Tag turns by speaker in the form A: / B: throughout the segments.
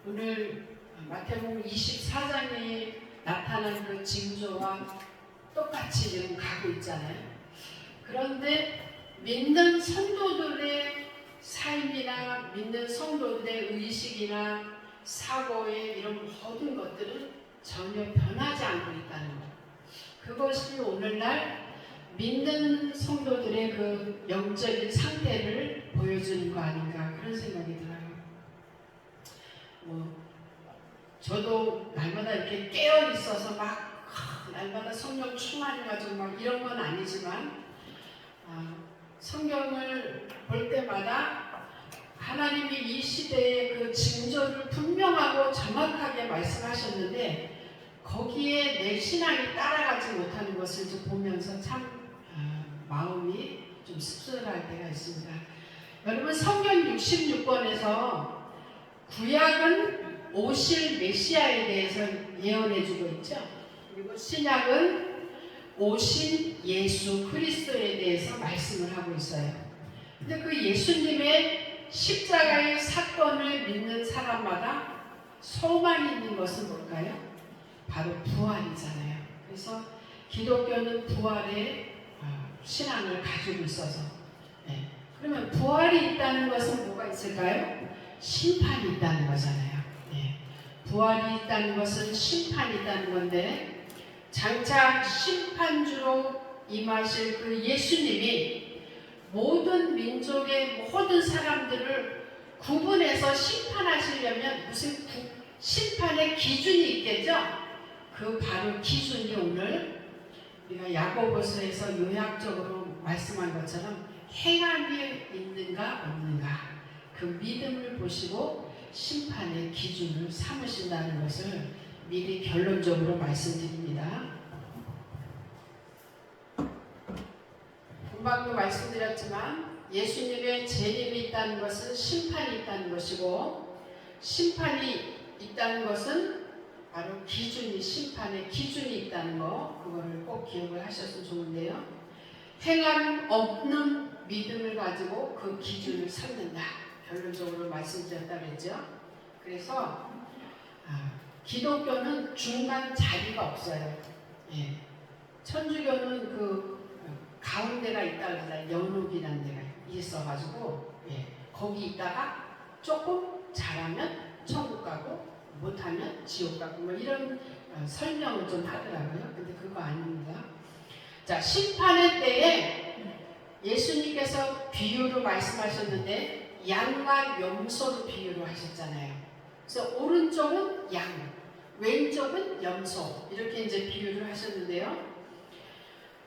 A: 오늘 마태복음 24장에 나타난 그 징조와 똑같이 지금 가고 있잖아요. 그런데 믿는 성도들의 삶이나 믿는 성도들의 의식이나 사고의 이런 모든 것들은 전혀 변하지 않고 있다는 것. 그것이 오늘날 믿는 성도들의 그 영적인 상태를 보여주는 거 아닌가, 그런 생각이 들어요. 저도 날마다 이렇게 깨어 있어서 막 날마다 성령 충만해가지고 막 이런 건 아니지만, 성경을 볼 때마다 하나님이 이 시대의 그 징조를 분명하고 정확하게 말씀하셨는데 거기에 내 신앙이 따라가지 못하는 것을 좀 보면서 참 마음이 좀 씁쓸할 때가 있습니다. 여러분, 성경 66권에서 구약은 오실 메시아에 대해서 예언해주고 있죠. 그리고 신약은 오신 예수 그리스도에 대해서 말씀을 하고 있어요. 근데 그 예수님의 십자가의 사건을 믿는 사람마다 소망이 있는 것은 뭘까요? 바로 부활이잖아요. 그래서 기독교는 부활의 신앙을 가지고 있어서, 그러면 부활이 있다는 것은 뭐가 있을까요? 심판이 있다는 거잖아요. 부활이 있다는 것은 심판이 있다는 건데, 장차 심판주로 임하실 그 예수님이 모든 민족의 모든 사람들을 구분해서 심판하시려면 무슨 심판의 기준이 있겠죠? 그 바로 기준이 오늘 우리가 야고보서에서 요약적으로 말씀한 것처럼 행함이 있는가 없는가, 그 믿음을 보시고 심판의 기준을 삼으신다는 것을 미리 결론적으로 말씀드립니다. 금방도 말씀드렸지만 예수님의 재림이 있다는 것은 심판이 있다는 것이고, 심판이 있다는 것은 바로 기준이, 심판의 기준이 있다는 거, 그거를 꼭 기억을 하셨으면 좋은데요. 행함 없는 믿음을 가지고 그 기준을 삼는다, 결론적으로 말씀드렸다 그랬죠. 그래서 기독교는 중간 자리가 없어요. 천주교는 그 가운데가 있다 그러잖아요. 연옥이라는 데가 있어가지고, 거기 있다가 조금 잘하면 천국 가고 못하면 지옥 가고 뭐 이런 설명을 좀 하더라고요. 근데 그거 아닙니다. 자, 심판의 때에 예수님께서 비유로 말씀하셨는데 양과 염소로 비유로 하셨잖아요. 그래서 오른쪽은 양, 왼쪽은 염소, 이렇게 이제 비유를 하셨는데요.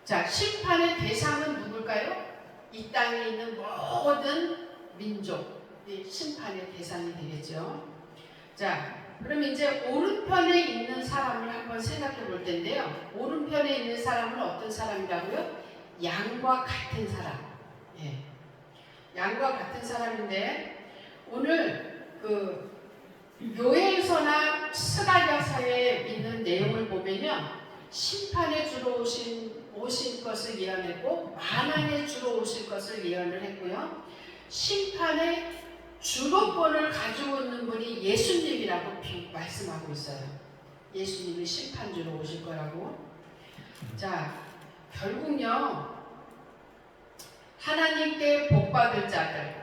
A: 자, 심판의 대상은 누굴까요? 이 땅에 있는 모든 민족이 심판의 대상이 되겠죠. 자, 그럼 이제 오른편에 있는 사람을 한번 생각해 볼 텐데요. 오른편에 있는 사람은 어떤 사람이라고요? 양과 같은 사람. 양과 같은 사람인데, 오늘 그 요엘서나 스가랴서에 있는 내용을 보면요, 심판에 주로 오신 것을 예언했고, 만왕에 주로 오실 것을 예언을 했고요, 심판의 주도권을 가지고 있는 분이 예수님이라고 말씀하고 있어요. 예수님이 심판주로 오실 거라고. 자, 결국요, 하나님께 복받을 자들,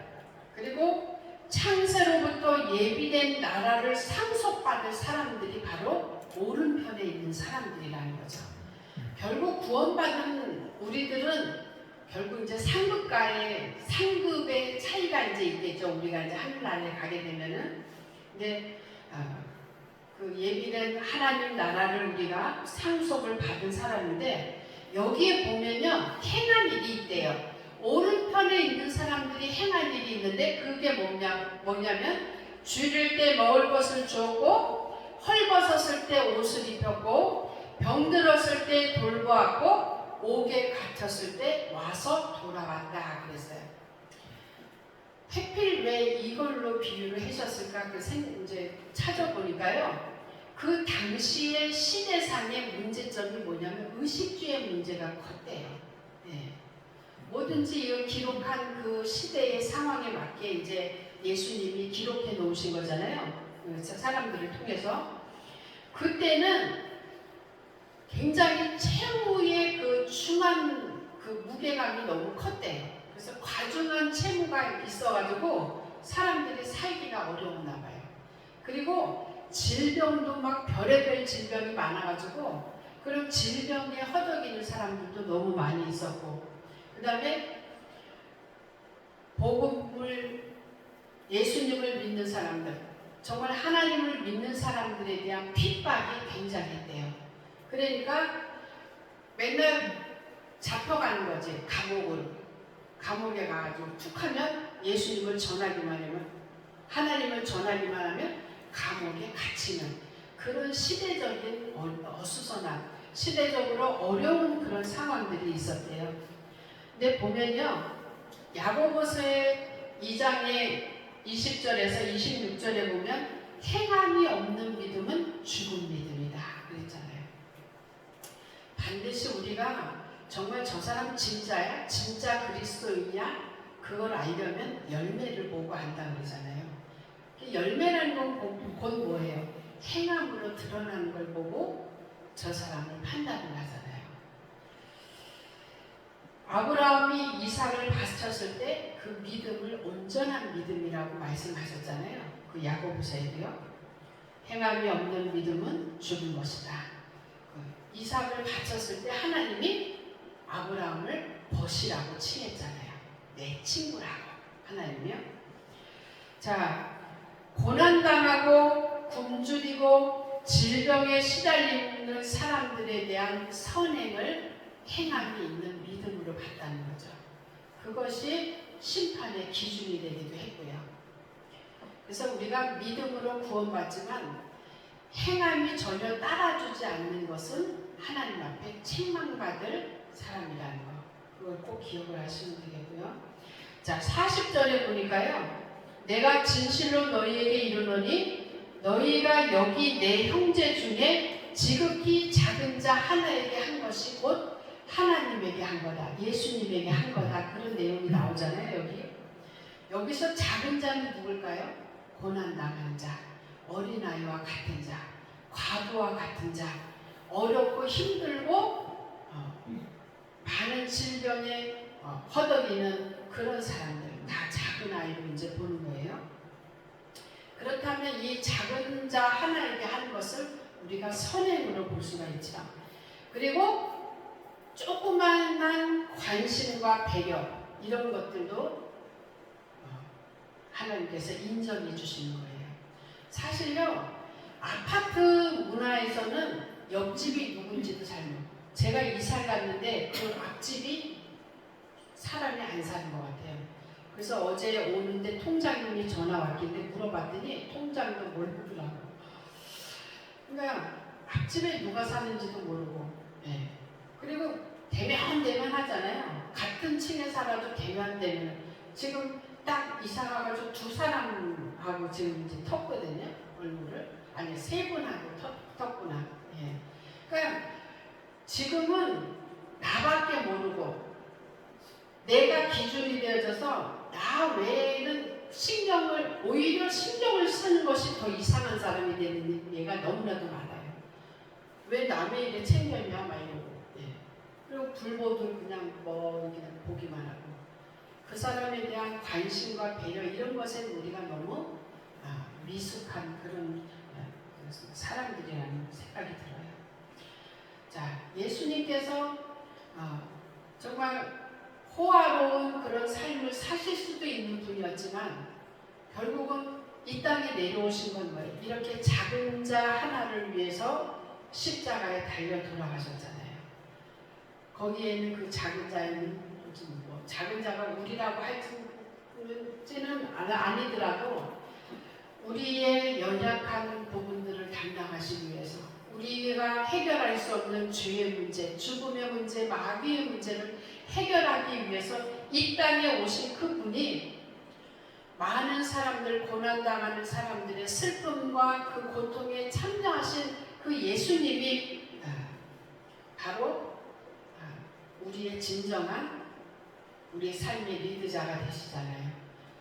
A: 그리고 창세로부터 예비된 나라를 상속받을 사람들이 바로 오른편에 있는 사람들이라는 거죠. 결국 구원받은 우리들은 결국 이제 상급의 차이가 이제 있겠죠. 우리가 이제 하늘나라에 가게 되면은. 근데 그 예비된 하나님 나라를 우리가 상속을 받은 사람인데, 여기에 보면요, 행한 일이 있대요. 오른편에 있는 사람들이 행한 일이 있는데, 그게 뭐냐면 줄일 때 먹을 것을 주었고, 헐벗었을 때 옷을 입혔고, 병들었을 때 돌보았고, 옥에 갇혔을 때 와서 돌아왔다 그랬어요. 하필 왜 이걸로 비유를 하셨을까? 이제 찾아보니까요, 그 당시의 시대상의 문제점이 뭐냐면 의식주의 문제가 컸대요. 뭐든지 이 기록한 그 시대의 상황에 맞게 이제 예수님이 기록해 놓으신 거잖아요. 사람들을 통해서. 그때는 굉장히 채무의 그 중한 그 무게감이 너무 컸대요. 그래서 과중한 채무가 있어가지고 사람들이 살기가 어려웠나 봐요. 그리고 질병도 막 별의별 질병이 많아가지고, 그리고 질병에 허덕이는 사람들도 너무 많이 있었고, 그 다음에 복음을, 예수님을 믿는 사람들, 정말 하나님을 믿는 사람들에 대한 핍박이 굉장했대요. 그러니까 맨날 잡혀가는 거지. 감옥에 가가지고 툭 하면 예수님을 전하기만 하면, 하나님을 전하기만 하면 감옥에 갇히는 그런 시대적인 어수선한, 시대적으로 어려운 그런 상황들이 있었대요. 근데 보면요, 야고보서의 2장의 20절에서 26절에 보면 행함이 없는 믿음은 죽은 믿음이다 그랬잖아요. 반드시 우리가 정말 저 사람 진짜야? 진짜 그리스도인이야? 그걸 알려면 열매를 보고 안다 그러잖아요. 열매라는 건 곧 뭐예요? 행함으로 드러나는 걸 보고 저 사람을 판단을 하잖아요. 아브라함이 이삭을 바쳤을 때 그 믿음을 온전한 믿음이라고 말씀하셨잖아요. 그 야고보서에도요. 행함이 없는 믿음은 죽은 것이다. 이삭을 바쳤을 때 하나님이 아브라함을 벗이라고 칭했잖아요. 내 친구라고 하나님이요. 자, 고난당하고 굶주리고 질병에 시달리는 사람들에 대한 선행을 행함이 있는 믿음으로 봤다는 거죠. 그것이 심판의 기준이 되기도 했고요. 그래서 우리가 믿음으로 구원받지만 행함이 전혀 따라주지 않는 것은 하나님 앞에 책망받을 사람이라는 거. 그걸 꼭 기억을 하시면 되겠고요. 자, 40절에 보니까요. 내가 진실로 너희에게 이르노니 너희가 여기 내 형제 중에 지극히 작은 자 하나에게 한 것이 곧 하나님에게 한 거다. 예수님에게 한 거다. 그런 내용이 나오잖아요. 여기서 작은 자는 누굴까요? 고난당한 자, 어린아이와 같은 자, 과부와 같은 자, 어렵고 힘들고 많은 질병에 허덕이는 그런 사람들, 다 작은 아이로 이제 보는 거예요. 그렇다면 이 작은 자 하나에게 하는 것을 우리가 선행으로 볼 수가 있죠. 그리고 조그만한 관심과 배려, 이런 것들도 하나님께서 인정해 주시는 거예요. 사실요, 아파트 문화에서는 옆집이 누군지도 잘 모르고, 제가 이사를 갔는데 그 앞집이 사람이 안 사는 것 같아요. 그래서 어제 오는데 통장님이 전화 왔길래 물어봤더니 통장도 모르더라고. 그러니까 앞집에 누가 사는지도 모르고, 네. 그리고 대면대면 하잖아요. 같은 층에 살아도 대면대면. 지금 딱 이사 가가지고 두 사람하고 지금 이제 텄거든요. 얼굴을. 아니, 세 분하고 텄구나. 예. 그러니까 지금은 나밖에 모르고 내가 기준이 되어져서 나 외에는 오히려 신경을 쓰는 것이 더 이상한 사람이 되는 얘가 너무나도 많아요. 왜 남의 일에 챙겼냐 막 이러고. 예. 그리고 불보듯 그냥 보기만 하고. 그 사람에 대한 관심과 배려, 이런 것에 우리가 너무 미숙한 그런 사람들이라는 생각이 들어요. 자, 예수님께서 정말 호화로운 그런 삶을 사실 수도 있는 분이었지만 결국은 이 땅에 내려오신 건 뭐예요? 이렇게 작은 자 하나를 위해서 십자가에 달려 돌아가셨잖아요. 거기에는 그 작은 자에는 작은 자가 우리라고 할지는 아니더라도 우리의 연약한 부분들을 담당하시기 위해서, 우리가 해결할 수 없는 죄의 문제, 죽음의 문제, 마귀의 문제를 해결하기 위해서 이 땅에 오신 그분이 많은 사람들, 고난당하는 사람들의 슬픔과 그 고통에 참여하신 그 예수님이 바로 우리의 진정한 우리의 삶의 리드자가 되시잖아요.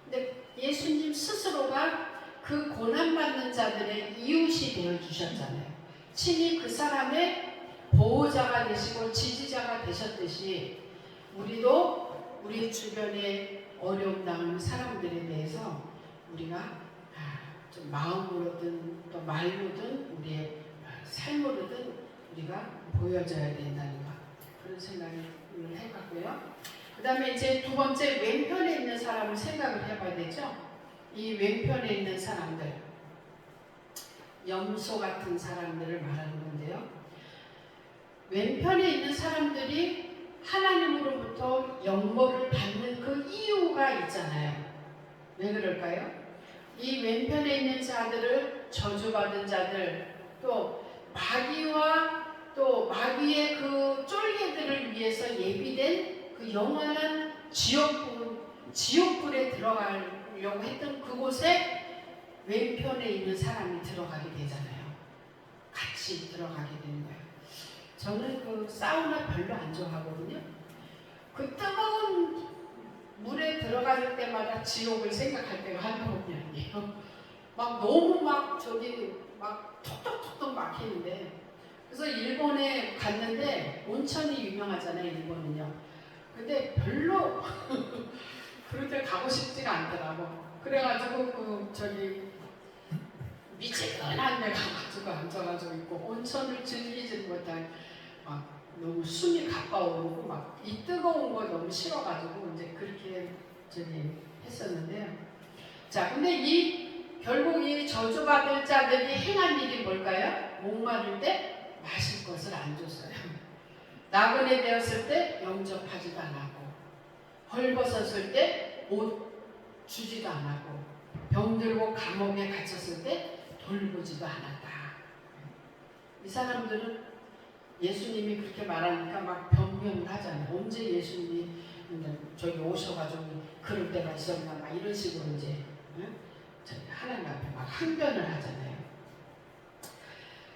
A: 근데 예수님 스스로가 그 고난받는 자들의 이웃이 되어 주셨잖아요. 친히 그 사람의 보호자가 되시고 지지자가 되셨듯이 우리도 우리 주변에 어려움 당하는 사람들에 대해서 우리가 좀 마음으로든 또 말로든 우리의 삶으로든 우리가 보여줘야 된다는 것, 그런 생각을 해봤고요. 그 다음에 이제 두 번째, 왼편에 있는 사람을 생각을 해봐야 되죠. 이 왼편에 있는 사람들, 염소 같은 사람들을 말하는 건데요. 왼편에 있는 사람들이 하나님으로부터 영광을 받는 그 이유가 있잖아요. 왜 그럴까요? 이 왼편에 있는 자들을 저주받은 자들, 또 마귀와 또 마귀의 그 쫄개들을 위해서 예비된 그 영원한 지옥불에 들어가려고 했던 그곳에 왼편에 있는 사람이 들어가게 되잖아요. 같이 들어가게 되는 거예요. 저는 그 사우나 별로 안 좋아하거든요. 그 뜨거운 물에 들어갈 때마다 지옥을 생각할 때가 한두 번이 아니에요. 막 너무 막 저기 막 톡톡톡톡 막히는데, 그래서 일본에 갔는데 온천이 유명하잖아요, 일본은요. 근데 별로 그렇게 가고 싶지가 않더라고. 그래가지고 그 저기 미지근한 데 가가지고 앉아가지고 있고 온천을 즐기지 못할 막 너무 숨이 가까워오고 막 이 뜨거운 거 너무 싫어가지고 이제 그렇게 저기 했었는데요. 자, 근데 결국 이 저주받을 자들이 행한 일이 뭘까요? 목마를 때 마실 것을 안 줬어요. 나그네 되었을 때 영접하지도 않았고, 헐벗었을 때 옷 주지도 않았고, 병들고 감옥에 갇혔을 때 돌보지도 않았다. 이 사람들은 예수님이 그렇게 말하니까 막 변명을 하잖아요. 언제 예수님이 저기 오셔가지고 그럴 때가 있었나, 막 이런 식으로 이제 하나님 앞에 막 항변을 하잖아요.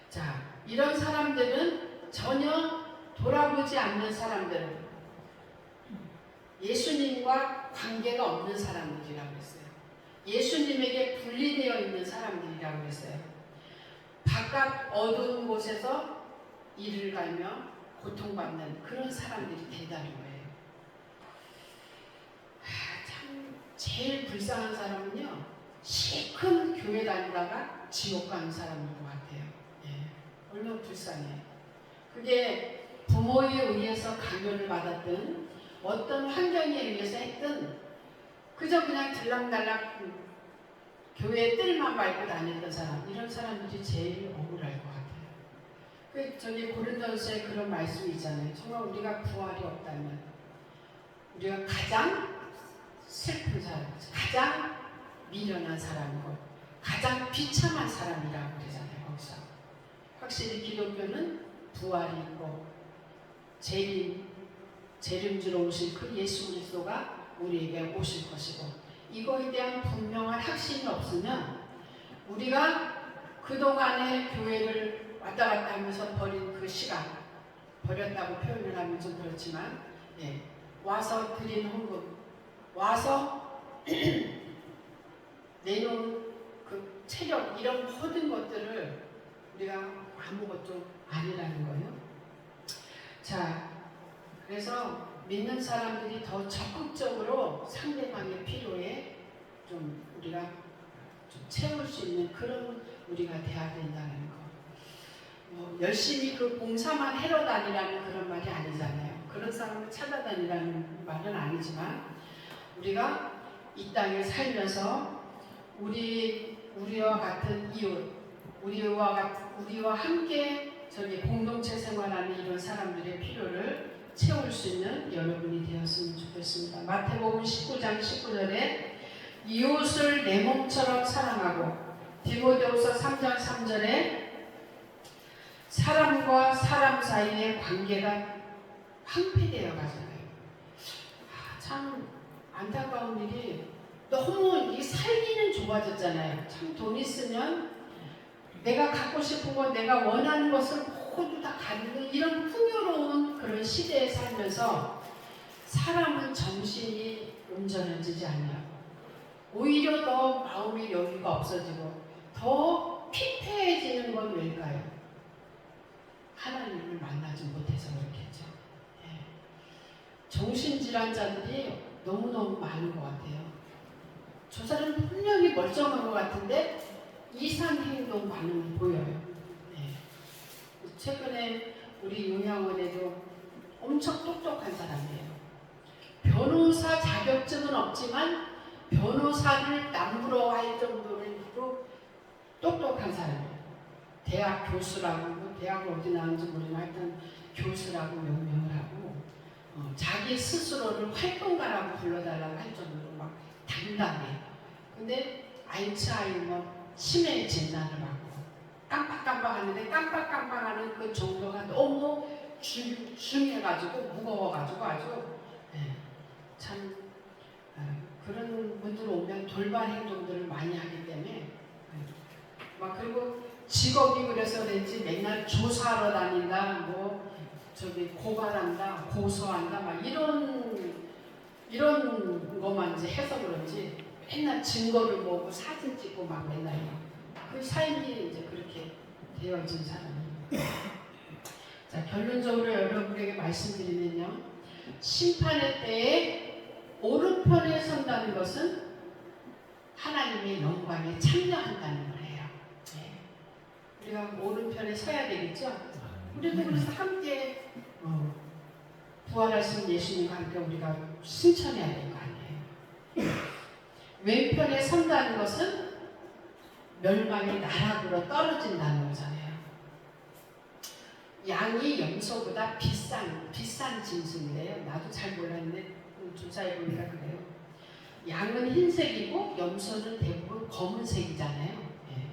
A: 자, 이런 사람들은 전혀 돌아보지 않는 사람들은 예수님과 관계가 없는 사람들이라고 했어요. 예수님에게 분리되어 있는 사람들이라고 했어요. 바깥 어두운 곳에서 일을 갈며 고통받는 그런 사람들이 된다는 거예요. 참 제일 불쌍한 사람은요, 시큰 교회 다니다가 지옥 가는 사람인 것 같아요. 예, 얼마나 불쌍해. 그게 부모에 의해서 강요를 받았든 어떤 환경에 의해서 했든 그저 그냥 들락날락 교회에 뜰만 밟고 다녔던 사람, 이런 사람들이 제일 억울할 것 같아요. 저기 고린도서에 그런 말씀이 있잖아요. 정말 우리가 부활이 없다면 우리가 가장 슬픈 사람, 가장 미련한 사람이고 가장 비참한 사람이라고 그러잖아요. 거기서 확실히 기독교는 부활이 있고 재림주로 오실 그 예수 그리스도가 우리에게 오실 것이고, 이거에 대한 분명한 확신이 없으면 우리가 그동안의 교회를 왔다 갔다 하면서 버린 그 시간, 버렸다고 표현을 하면 좀 그렇지만, 예, 와서 드린 헌금, 와서 내놓은 그 체력, 이런 모든 것들을 우리가 아무것도 아니라는 거예요. 자, 그래서 믿는 사람들이 더 적극적으로 상대방의 필요에 좀 우리가 좀 채울 수 있는 그런 우리가 돼야 된다는 거. 열심히 그 봉사만 해러 다니라는 그런 말이 아니잖아요. 그런 사람을 찾아다니라는 말은 아니지만, 우리가 이 땅에 살면서 우리와 같은 이웃, 우리와 함께 저기 공동체 생활하는 이런 사람들의 필요를 채울 수 있는 여러분이 되었으면 좋겠습니다. 마태복음 19장 19절에 이웃을 내 몸처럼 사랑하고, 디모데후서 3장 3절에 사람과 사람 사이의 관계가 황폐되어 가잖아요. 참 안타까운 일이, 너무 이 살기는 좋아졌잖아요. 참 돈 있으면 내가 갖고 싶은 것, 내가 원하는 것을 모두 다 가지는 이런 풍요로운 그런 시대에 살면서 사람은 정신이 온전해지지 않냐고. 오히려 더 마음의 여유가 없어지고 더 피폐해지는 건 왜일까요? 하나님을 만나지 못해서 그렇겠죠. 예. 정신질환자들이 너무너무 많은 것 같아요. 저 사람 분명히 멀쩡한 것 같은데 이상 행동 반응을 보여요. 예. 최근에 우리 요양원에도 엄청 똑똑한 사람이에요. 변호사 자격증은 없지만 변호사를 남부러워할 정도로 똑똑한 사람이에요. 대학 교수라고, 대학을 어디 나왔는지 모르지만 하여튼 교수라고 명명을 하고 자기 스스로를 활동가라고 불러달라고 할 정도로 막 당당해. 근데 알츠하이머 치매 진단을 받고 깜빡깜빡하는데 깜빡깜빡하는 그 정도가 너무 중해가지고 무거워가지고 아주 참 그런 분들 오면 돌발 행동들을 많이 하기 때문에 막 그리고 직업이 그래서 그런지 맨날 조사하러 다닌다, 뭐 저기 고발한다, 고소한다, 막 이런 것만 이제 해서 그런지 맨날 증거를 모으고 사진 찍고 막 맨날 그 삶이 이제 그렇게 되어진 사람이에요. 자, 결론적으로 여러분에게 말씀드리면요, 심판의 때에 오른편에 선다는 것은 하나님의 영광에 참여한다는 거예요. 네. 우리가 오른편에 서야 되겠죠? 우리도 그래서 함께 부활하신 예수님과 함께 우리가 승천해야 될 거 아니에요. 왼편에 선다는 것은 멸망의 나락으로 떨어진다는 거잖아요. 양이 염소보다 비싼 짐승이래요. 나도 잘 몰랐는데 조사해 보니까 그래요. 양은 흰색이고 염소는 대부분 검은색이잖아요. 예.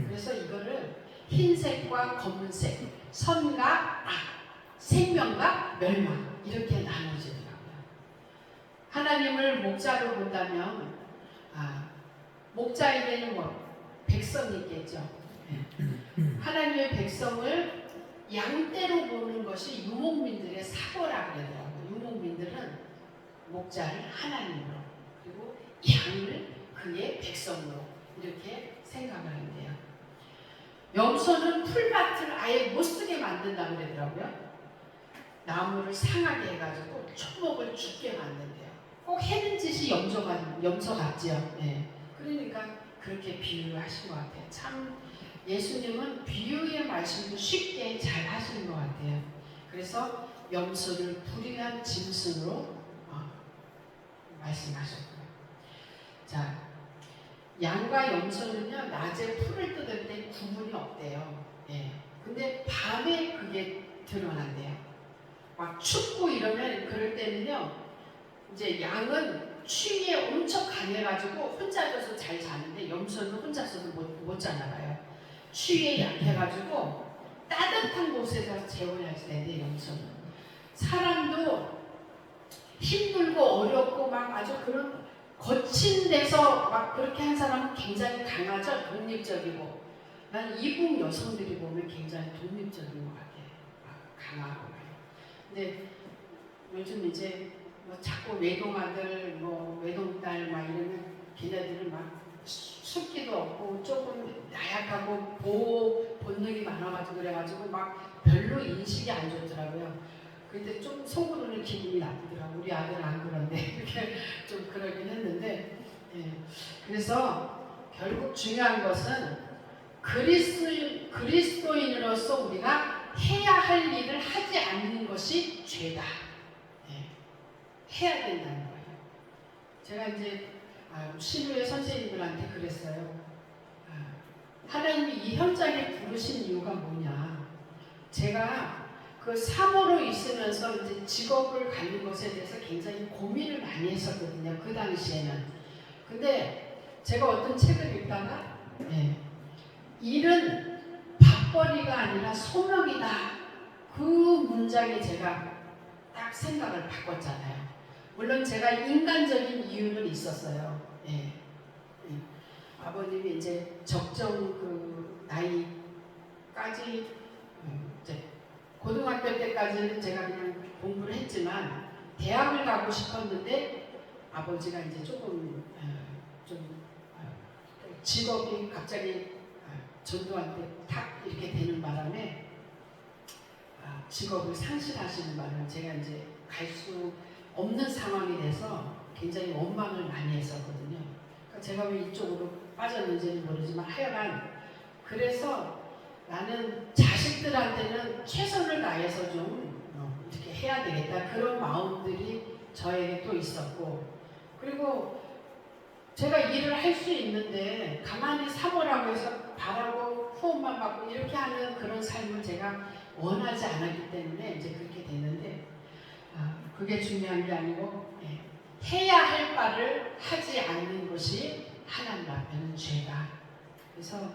A: 그래서 이거를 흰색과 검은색, 선과 악, 생명과 멸망 이렇게 나눠지더라고요. 하나님을 목자로 본다면 목자에게는 뭐 백성이 있겠죠. 하나님의 백성을 양떼로 보는 것이 유목민들의 사고라 그러더라고요. 유목민들은 목자를 하나님으로 그리고 양을 그의 백성으로 이렇게 생각을 한대요. 염소는 풀밭을 아예 못쓰게 만든다 그러더라고요. 나무를 상하게 해가지고 초목을 죽게 만든대요. 꼭 해는 짓이 염소 같지요. 네. 그러니까 그렇게 비유를 하신 것 같아요. 참 예수님은 비유의 말씀도 쉽게 잘 하시는 것 같아요. 그래서 염소를 불의한 짐승으로 말씀하셨고요. 자, 양과 염소는요, 낮에 풀을 뜯을 때 구분이 없대요. 예. 근데 밤에 그게 드러난대요. 막 춥고 이러면 그럴 때는요, 이제 양은 추위에 엄청 강해가지고 혼자서도 잘 자는데 염소는 혼자서도 못 자나 봐요. 추위에 약해가지고 따뜻한 곳에서 재워야지 되는데 염소는 사람도 힘들고 어렵고 막 아주 그런 거친 데서 막 그렇게 한 사람은 굉장히 강하죠. 독립적이고 난 이북 여성들이 보면 굉장히 독립적인 것 같아요. 막 강하고. 근데 요즘 이제 뭐 자꾸 외동아들, 뭐 외동딸 막 이러면 걔네들은 막 숫기도 없고 조금 나약하고 보호 본능이 많아가지고 그래가지고 막 별로 인식이 안 좋더라고요. 근데 좀 속으로는 기분이 나쁘더라고. 우리 아들은 안 그런데 이렇게 좀 그러긴 했는데 예. 그래서 결국 중요한 것은 그리스도인으로서 우리가 해야 할 일을 하지 않는 것이 죄다. 예. 해야 된다는 거예요. 제가 이제 신우의 선생님들한테 그랬어요. 하나님이 이 현장에 부르신 이유가 뭐냐. 제가 그 사모로 있으면서 이제 직업을 갖는 것에 대해서 굉장히 고민을 많이 했었거든요. 그 당시에는. 근데 제가 어떤 책을 읽다가 일은 밥벌이가 아니라 소명이다. 그 문장에 제가 딱 생각을 바꿨잖아요. 물론 제가 인간적인 이유는 있었어요. 아버님이 이제 적정 그 나이까지 이제 고등학교 때까지는 제가 그냥 공부를 했지만 대학을 가고 싶었는데 아버지가 이제 조금 좀 직업이 갑자기 전도한테 탁 이렇게 되는 바람에 직업을 상실하시는 바람에 제가 이제 갈 수 없는 상황이 돼서 굉장히 원망을 많이 했었거든요. 그러니까 제가 왜 이쪽으로 빠졌는지는 모르지만 하여간 그래서 나는 자식들한테는 최선을 다해서 좀 이렇게 해야 되겠다 그런 마음들이 저에게 또 있었고, 그리고 제가 일을 할 수 있는데 가만히 사보라고 해서 바라고 후원만 받고 이렇게 하는 그런 삶을 제가 원하지 않았기 때문에 이제 그렇게 됐는데 그게 중요한 게 아니고 해야 할 바를 하지 않는 것이 하나님 앞에는 죄다. 그래서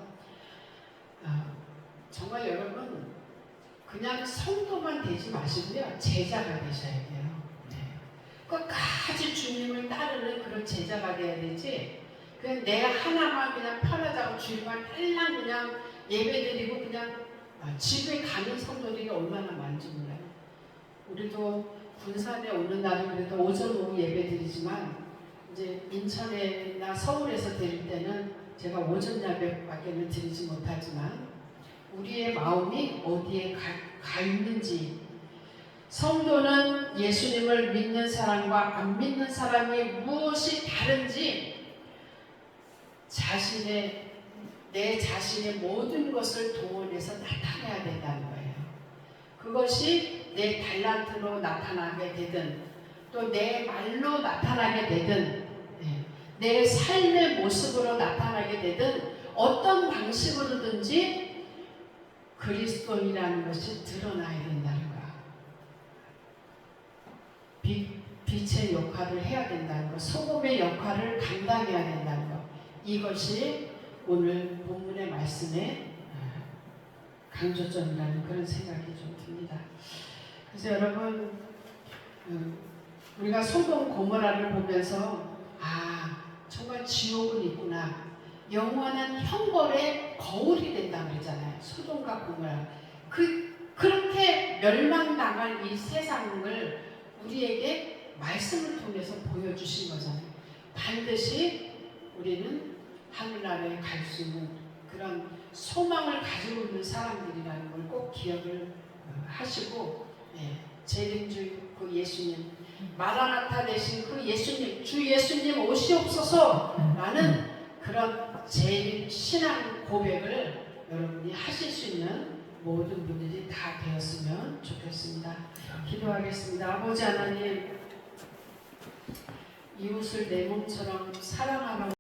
A: 정말 여러분 그냥 성도만 되지 마시고요, 제자가 되셔야 돼요. 끝까지 주님을 따르는 그런 제자가 돼야 되지, 그냥 내가 하나만 그냥 편하자고 주님만 딸랑 그냥 예배드리고 그냥 집에 가는 성도들이 얼마나 많은지 몰라요. 우리도 군산에 오는 날은 그래도 오전 오후 예배드리지만 이제 인천이나 서울에서 드릴 때는 제가 오전 예배밖에는 드리지 못하지만 우리의 마음이 어디에 가 있는지, 성도는 예수님을 믿는 사람과 안 믿는 사람이 무엇이 다른지 내 자신의 모든 것을 동원해서 나타내야 된다는 거예요. 그것이 내 달란트로 나타나게 되든 또 내 말로 나타나게 되든 내 삶의 모습으로 나타나게 되든 어떤 방식으로든지 그리스도인이라는 것이 드러나야 된다는 거야. 빛의 역할을 해야 된다는 것, 소금의 역할을 감당해야 된다는 것, 이것이 오늘 본문의 말씀의 강조점이라는 그런 생각이 좀 듭니다. 그래서 여러분 우리가 소돔 고모라를 보면서 정말 지옥은 있구나, 영원한 형벌의 거울이 된다고 그랬잖아요. 소돔과 고모라, 그렇게 멸망당할 이 세상을 우리에게 말씀을 통해서 보여주신 거잖아요. 반드시 우리는 하늘나라에 갈 수 있는 그런 소망을 가지고 있는 사람들이라는 걸 꼭 기억을 하시고, 재림주 그 예수님, 마라나타 되신 그 예수님, 주 예수님 오시옵소서 라는 그런 재림 신앙 고백을 여러분이 하실 수 있는 모든 분들이 다 되었으면 좋겠습니다. 기도하겠습니다. 아버지 하나님, 이웃을 내 몸처럼 사랑하라